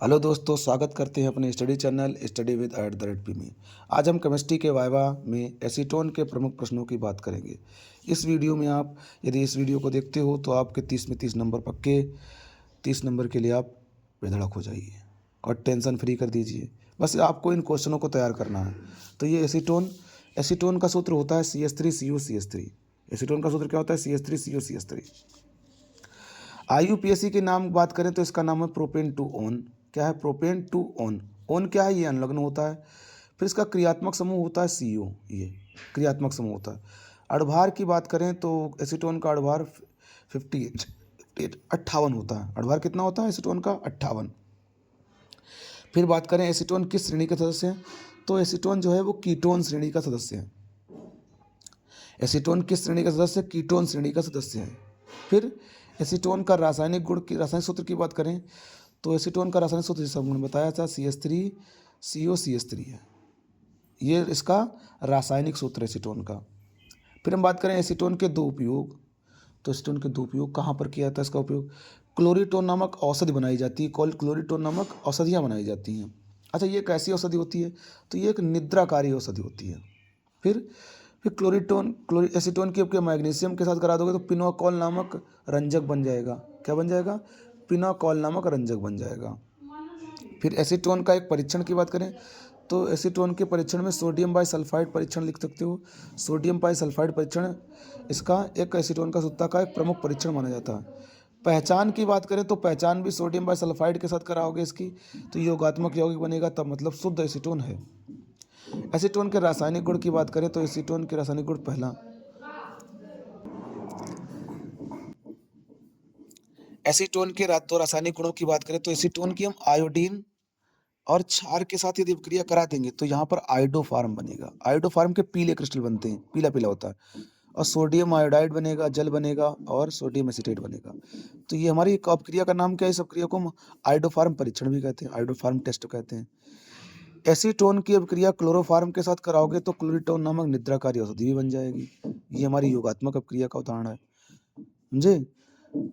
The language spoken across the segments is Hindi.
हेलो दोस्तों, स्वागत करते हैं अपने study channel study with @P में। आज हम केमिस्ट्री के वाइवा में एसीटोन के प्रमुख प्रश्नों की बात करेंगे। इस वीडियो में आप यदि इस वीडियो को देखते हो तो आपके 30 में 30 नंबर पक्के। 30 नंबर के लिए आप बेधड़क हो जाइए और टेंशन फ्री कर दीजिए। बस आपको इन क्वेश्चनों को तैयार करना है। तो ये एसीटोन एसीटोन का सूत्र होता है CH3COCH3। एसीटोन का सूत्र क्या होता है? CH3COCH3। IUPAC के नाम बात करें तो इसका नाम है प्रोपेन टू ओन। क्या है? Propane two own. ओन क्या है? ये अनलग्न होता है। फिर इसका क्रियात्मक समूह होता है CO। ये क्रियात्मक समूह होता है। अणुभार की बात करें तो एसीटोन का अणुभार 58 होता है। अणुभार कितना होता है एसीटोन का? 58। फिर बात करें एसीटोन किस श्रेणी का सदस्य है, तो एसीटोन जो है वो कीटोन श्रेणी का सदस्य है। एसीटोन किस श्रेणी का सदस्य? कीटोन श्रेणी का सदस्य है। फिर एसीटोन का रासायनिक गुण की रासायनिक सूत्र की बात करें तो एसीटोन का रासायनिक सूत्र जैसा हमने बताया था CH3COCH3 है। ये इसका रासायनिक सूत्र है एसीटोन का। फिर हम बात करें एसीटोन के दो उपयोग, तो एसीटोन के दो उपयोग कहाँ पर किया जाता है? इसका उपयोग क्लोरीटोन नामक औषधि बनाई जाती है। क्लोरीटोन नामक औषधियाँ बनाई जाती हैं। अच्छा, ये कैसी औषधि होती है? तो ये एक निद्राकारी औषधि होती है। फिर एसीटोन की आपके मैग्नीशियम के साथ करा दोगे तो पिनोकॉल नामक रंजक बन जाएगा। क्या बन जाएगा? पिनोकॉल नामक रंजक बन जाएगा। फिर एसीटोन का एक परीक्षण की बात करें तो एसीटोन के परीक्षण में सोडियम बाइसल्फाइड परीक्षण लिख सकते हो। सोडियम बाइसल्फाइड परीक्षण इसका एक एसीटोन का सत्ता का एक प्रमुख परीक्षण माना जाता है। पहचान की बात करें तो पहचान भी सोडियम बाइसल्फाइड के साथ कराओगे इसकी, तो योगात्मक यौगिक बनेगा, तब मतलब शुद्ध एसीटोन है। एसीटोन के रासायनिक गुण की बात करें तो एसीटोन के रासायनिक गुण पहला, एसीटोन के दो रासायनिक गुणों की बात करें तो एसीटोन की हम आयोडीन और क्षार के साथ यदि क्रिया करा देंगे तो यहाँ पर आयोडोफार्म बनेगा। आयोडोफार्म के पीले क्रिस्टल बनते हैं, पीला पीला होता है। और सोडियम आयोडाइड बनेगा, जल बनेगा और सोडियम एसीटेट बनेगा। तो ये हमारी एक अपक्रिया का नाम क्या है? इस अपक्रिया को हम आयोडोफार्म परीक्षण भी कहते हैं, आयोडोफार्म टेस्ट कहते हैं। एसीटोन की अपक्रिया क्लोरोफार्म के साथ कराओगे तो क्लोरीटोन नामक निद्राकारी औषधि भी बन जाएगी। ये हमारी योगात्मक अपक्रिया का उदाहरण है, समझे?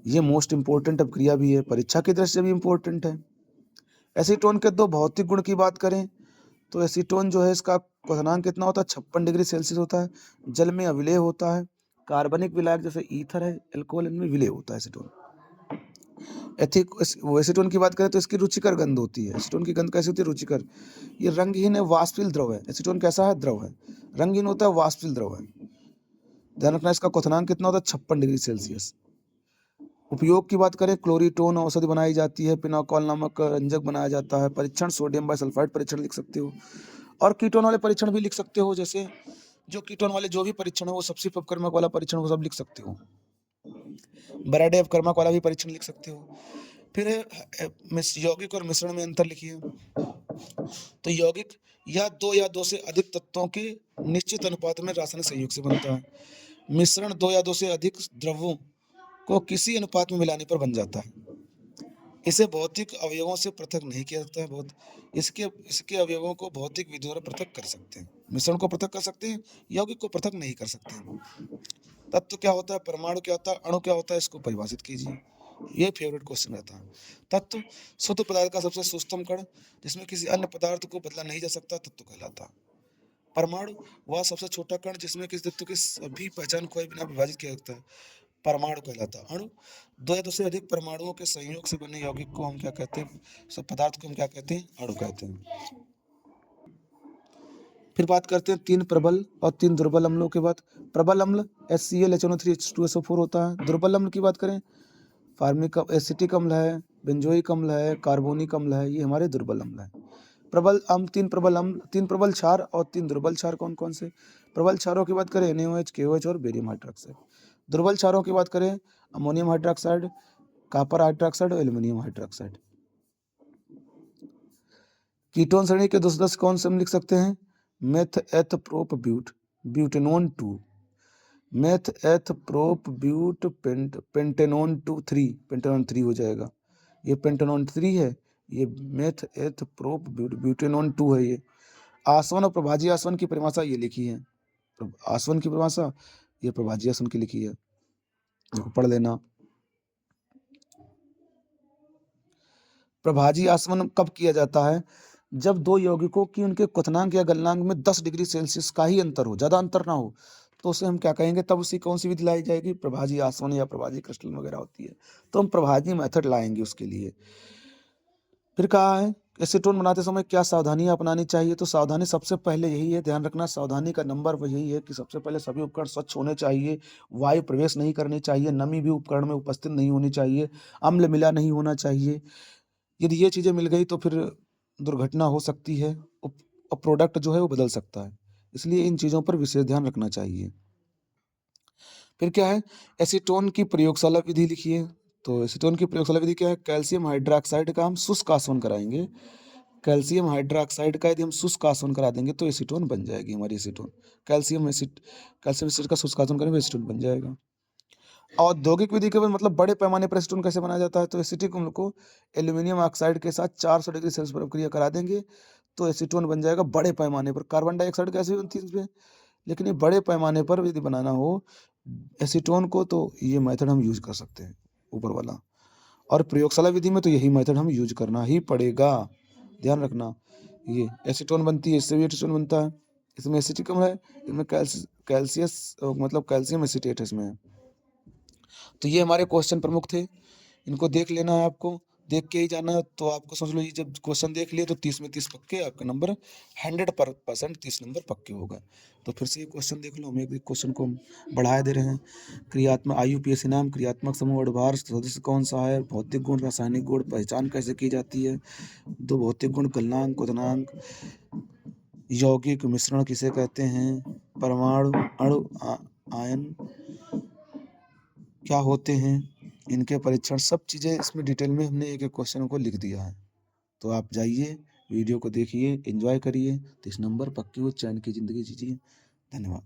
ये मोस्ट इंपोर्टेंट अपक्रिया भी है, परीक्षा की दृष्टि से भी इंपॉर्टेंट है। एसीटोन के दो भौतिक गुण की बात करें तो एसीटोन जो है इसका क्वथनांक कितना होता है? 56 डिग्री सेल्सियस होता है। जल में अविलेय होता है। कार्बनिक विलायक जैसे ईथर है, एल्कोहल, इनमें विलेय होता है एसीटोन। एसीटोन की बात करें तो इसकी रुचिकर गंध होती है। एसीटोन की गंध कैसी होती है? रुचिकर। ये रंगहीन है, वाष्पशील द्रव है। एसीटोन कैसा है? द्रव है। रंगहीन होता है, वाष्पशील द्रव है। ध्यान रखना, इसका क्वथनांक कितना होता है? 56 डिग्री सेल्सियस। उपयोग की बात करें, क्लोरीटोन औषधि बनाई जाती है, पिनोकॉल नामक रंजक बनाया जाता है। परीक्षण सोडियम बाइसल्फाइड परीक्षण लिख सकते हो, और कीटोन वाले परीक्षण भी लिख सकते हो। जैसे जो कीटोन वाले जो भी परीक्षण हो, वो सबसे अपकर्मक वाला परीक्षण वो सब लिख सकते हो। बराडे अपकर्मक वाला भी परीक्षण लिख सकते हो। फिर यौगिक और मिश्रण में अंतर लिखिए। तो यौगिक या दो से अधिक तत्वों के निश्चित अनुपात में रासायनिक संयोग से बनता है। मिश्रण दो या दो से अधिक द्रव्यों को किसी अनुपात में मिलाने पर बन जाता है। इसे भौतिक अवयवों से पृथक नहीं किया जाता है। इसके इसके अवयवों को भौतिक विधि द्वारा पृथक कर सकते हैं। मिश्रण को पृथक कर सकते हैं, यौगिक को पृथक नहीं कर सकते हैं। तत्व क्या होता है? परमाणु क्या होता है? अणु क्या होता है? इसको परिभाषित कीजिए। ये फेवरेट क्वेश्चन रहता है। तत्व शुद्ध पदार्थ का सबसे सूक्ष्म कण जिसमें किसी अन्य पदार्थ को बदला नहीं जा सकता, तत्व कहलाता है। परमाणु वह सबसे छोटा कण जिसमें किसी तत्व की सभी पहचान खोए बिना विभाजित किया जाता है, परमाणु कहलाता है। अणु दो या दो से अधिक परमाणुओं के संयोग से बने यौगिक को हम क्या कहते हैं? सब पदार्थ को हम क्या कहते हैं? अणु कहते हैं। फिर बात करते हैं तीन प्रबल और तीन दुर्बल अम्लों के बाद। प्रबल अम्ल HCl HNO3H2SO4 होता है। दुर्बल अम्ल की बात करें, फार्मिक एसिटिक अम्ल है, बेंजोइक अम्ल है, कार्बोनिक अम्ल है। ये हमारे दुर्बल अम्ल है। प्रबल अम्ल, तीन प्रबल अम्ल, तीन प्रबल क्षार और तीन दुर्बल क्षार कौन कौन से? प्रबल क्षारों की बात करें NaOH, KOH और बेरियम हाइड्रोक्साइड। दुर्बल क्षारों की बात करें अमोनियम हाइड्रोक्साइड, कॉपर हाइड्रोक्साइड और एल्यूमिनियम हाइड्रोक्साइड। कीटोन श्रेणी के 10 कौन से हम लिख सकते हैं? Meth eth prop but butanone 2, meth eth prop but pentanone 3 हो जाएगा। ये पेंटेनोन 3 है, ये मेथ एथ प्रोप ब्यूटेनोन 2 है। ये आसवन और प्रभाजी आसवन की परिभाषा ये लिखी है। आसवन की परिभाषा ये प्रभाजी आसवन की लिखी है, पढ़ लेना। प्रभाजी आसवन कब किया जाता है? जब दो यौगिकों की उनके क्वथनांक या गलनांक में 10 डिग्री सेल्सियस का ही अंतर हो, ज़्यादा अंतर ना हो, तो उसे हम क्या कहेंगे? तब उसी कौन सी विधि लाई जाएगी? प्रभाजी आसवन या प्रभाजी क्रिस्टलन वगैरह होती है, तो हम प्रभाजी मेथड लाएंगे उसके लिए। फिर कहा है एसीटोन बनाते समय क्या सावधानियां अपनानी चाहिए? तो सावधानी सबसे पहले यही है, ध्यान रखना, सावधानी का नंबर वो यही है कि सबसे पहले सभी उपकरण स्वच्छ होने चाहिए, वायु प्रवेश नहीं करनी चाहिए, नमी भी उपकरण में उपस्थित नहीं होनी चाहिए, अम्ल मिला नहीं होना चाहिए। यदि ये चीज़ें मिल गई तो फिर दुर्घटना हो सकती है और प्रोडक्ट जो है वो बदल सकता है, इसलिए इन चीज़ों पर विशेष ध्यान रखना चाहिए। फिर क्या है? एसीटोन की प्रयोगशाला विधि लिखिए। तो एसीटोन की प्रयोगशाला विधि क्या है? कैल्शियम हाइड्रोक्साइड का हम शुष्क आसवन कराएंगे। कैल्शियम हाइड्रोक्साइड का यदि हम शुष्क आसवन करा देंगे तो एसीटोन बन जाएगी हमारी एसीटोन। कैल्शियम एसिड का शुष्क आसवन करेंगे, एसीटोन बन जाएगा। औद्योगिक विधि के बाद मतलब बड़े पैमाने पर एसीटोन कैसे बनाया जाता है? तो एसिटिक अम्ल को एल्यूमिनियम ऑक्साइड के साथ 400 डिग्री सेल्सियस पर प्रक्रिया करा देंगे तो एसीटोन बन जाएगा बड़े पैमाने पर। कार्बन डाइऑक्साइड गैस भी बनती है इसमें, लेकिन ये बड़े पैमाने पर यदि बनाना हो एसीटोन को तो ये मेथड हम यूज कर सकते हैं, ऊपर वाला। और प्रयोगशाला विधि में तो यही मेथड हम यूज करना ही पड़ेगा, ध्यान रखना। ये एसीटोन बनती है, इससे भी एसीटोन बनता है, इसमें एसिटिक अम्ल है, इसमें कैल्सियस मतलब कैल्शियम एसीटेट है इसमें। तो ये हमारे क्वेश्चन प्रमुख थे, इनको देख लेना है आपको, देख के ही जाना है। तो आपको समझ लो ये जब क्वेश्चन देख लिए तो 30 में 30 पक्के, आपका नंबर 100% 30 नंबर पक्के हो गए। तो फिर से ये क्वेश्चन देख लो, हम एक क्वेश्चन को बढ़ाए दे रहे हैं। क्रियात्मक IUPAC नाम क्रियात्मक समूह अणुभार सदस्य कौन सा है? भौतिक गुण, रासायनिक गुण, पहचान कैसे की जाती है? दो भौतिक गुण, गलनांक, क्वथनांक, यौगिक मिश्रण किसे कहते हैं? परमाणु, अणु, आयन क्या होते हैं? इनके परीक्षण, सब चीज़ें इसमें डिटेल में हमने एक एक क्वेश्चन को लिख दिया है। तो आप जाइए, वीडियो को देखिए, एंजॉय करिए, 30 नंबर पक्के हो, चैन की ज़िंदगी जीजिए। धन्यवाद।